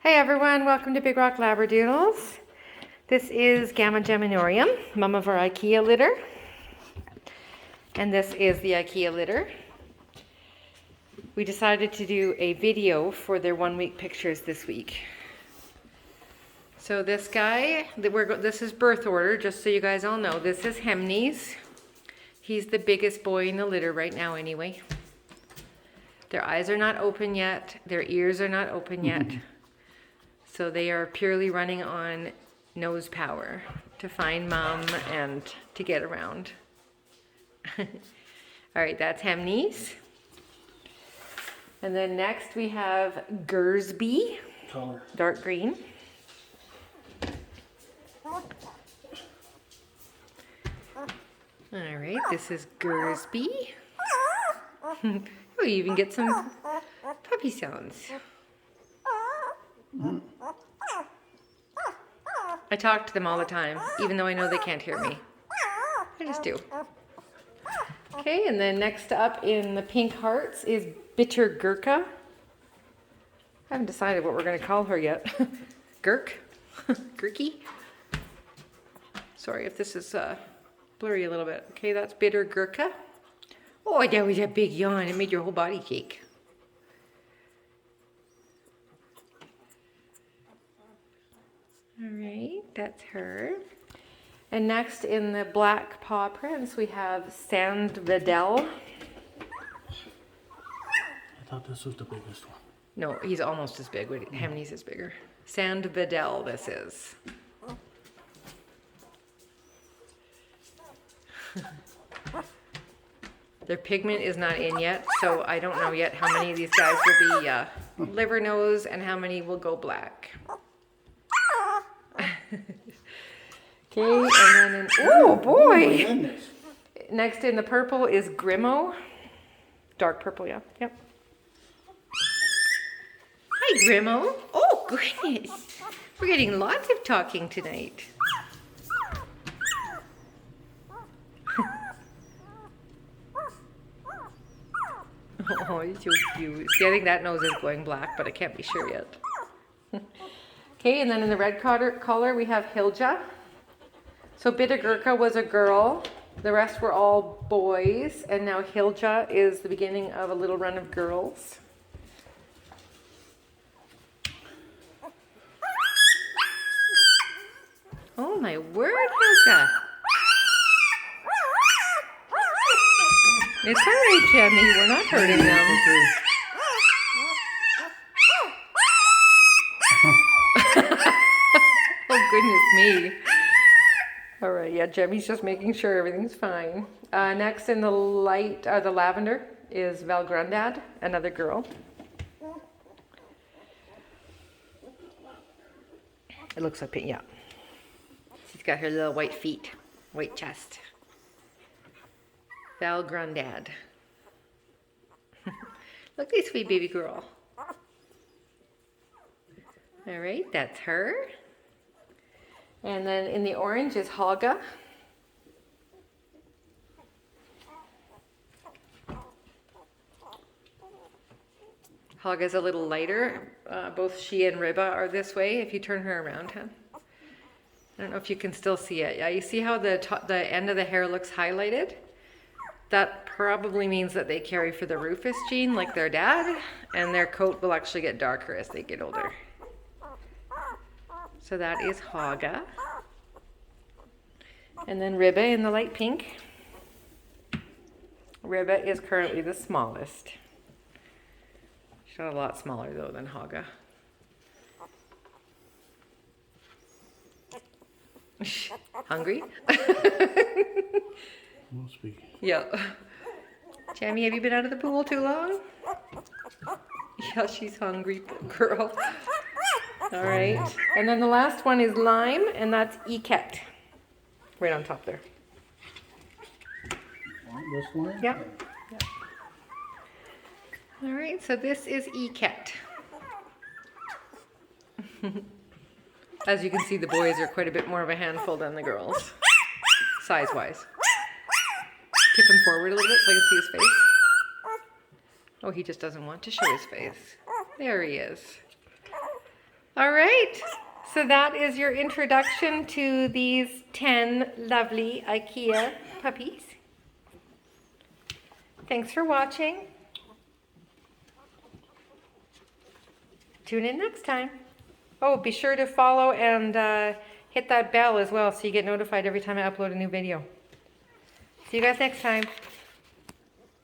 Hey everyone, welcome to Big Rock Labradoodles. This is Gamma Geminorium, mom of our IKEA litter. And this is the IKEA litter. We decided to do a video for their 1 week pictures this week. So this guy, this is birth order, just so you guys all know. This is Hemnes. He's the biggest boy in the litter right now anyway. Their eyes are not open yet. Their ears are not open yet. So they are purely running on nose power to find mom and to get around. All right, that's Hemnes. And then next we have Gursby, color. Dark green. All right, this is Gursby. Oh, you even get some puppy sounds. I talk to them all the time, even though I know they can't hear me. I just do. Okay, and then next up in the pink hearts is Bitter Gurkha. I haven't decided what we're going to call her yet. Gurky? Sorry if this is blurry a little bit. Okay, that's Bitter Gurkha. Oh, that was a big yawn. It made your whole body shake. All right, that's her. And next in the black paw prints, we have Sandvedal. I thought this was the biggest one. No, he's almost as big. Hemnes is bigger. Sandvedal, this is. Their pigment is not in yet, so I don't know yet how many of these guys will be liver nose and how many will go black. Okay, and then oh boy! Oh, next in the purple is Grimo. Dark purple, yeah. Yep. Hi, Grimo. Oh, goodness. We're getting lots of talking tonight. Oh, he's so cute. See, I think that nose is going black, but I can't be sure yet. Okay, and then in the red collar, we have Hilja. So Bitter Gurkha was a girl. The rest were all boys. And now Hilja is the beginning of a little run of girls. Oh my word, Hilja. It's all right, Jemmy. We're not hurting them. Oh, goodness me. All right, yeah, Jemmy's just making sure everything's fine. Next in the light, the lavender is Val Grandad, another girl. It looks like it, yeah. She's got her little white feet, white chest. Val Grandad. Look at this sweet baby girl. All right, that's her. And then in the orange is Hoga. Hoga's a little lighter. Both she and Ribba are this way. If you turn her around, huh? I don't know if you can still see it. Yeah, you see how the end of the hair looks highlighted? That probably means that they carry for the Rufus gene like their dad, and their coat will actually get darker as they get older. So that is Hoga. And then Ribba in the light pink. Ribba is currently the smallest. She's not a lot smaller though than Hoga. Hungry? No speaking. Yeah. Jamie, have you been out of the pool too long? Yeah, she's hungry, poor girl. All right. And then the last one is Lime, and that's Iket. Right on top there. This one? Yeah. All right, so this is Iket. As you can see, the boys are quite a bit more of a handful than the girls, size-wise. Tip him forward a little bit so I can see his face. Oh, he just doesn't want to show his face. There he is. All right. So that is your introduction to these 10 lovely IKEA puppies. Thanks for watching. Tune in next time. Oh, be sure to follow and hit that bell as well so you get notified every time I upload a new video. See you guys next time.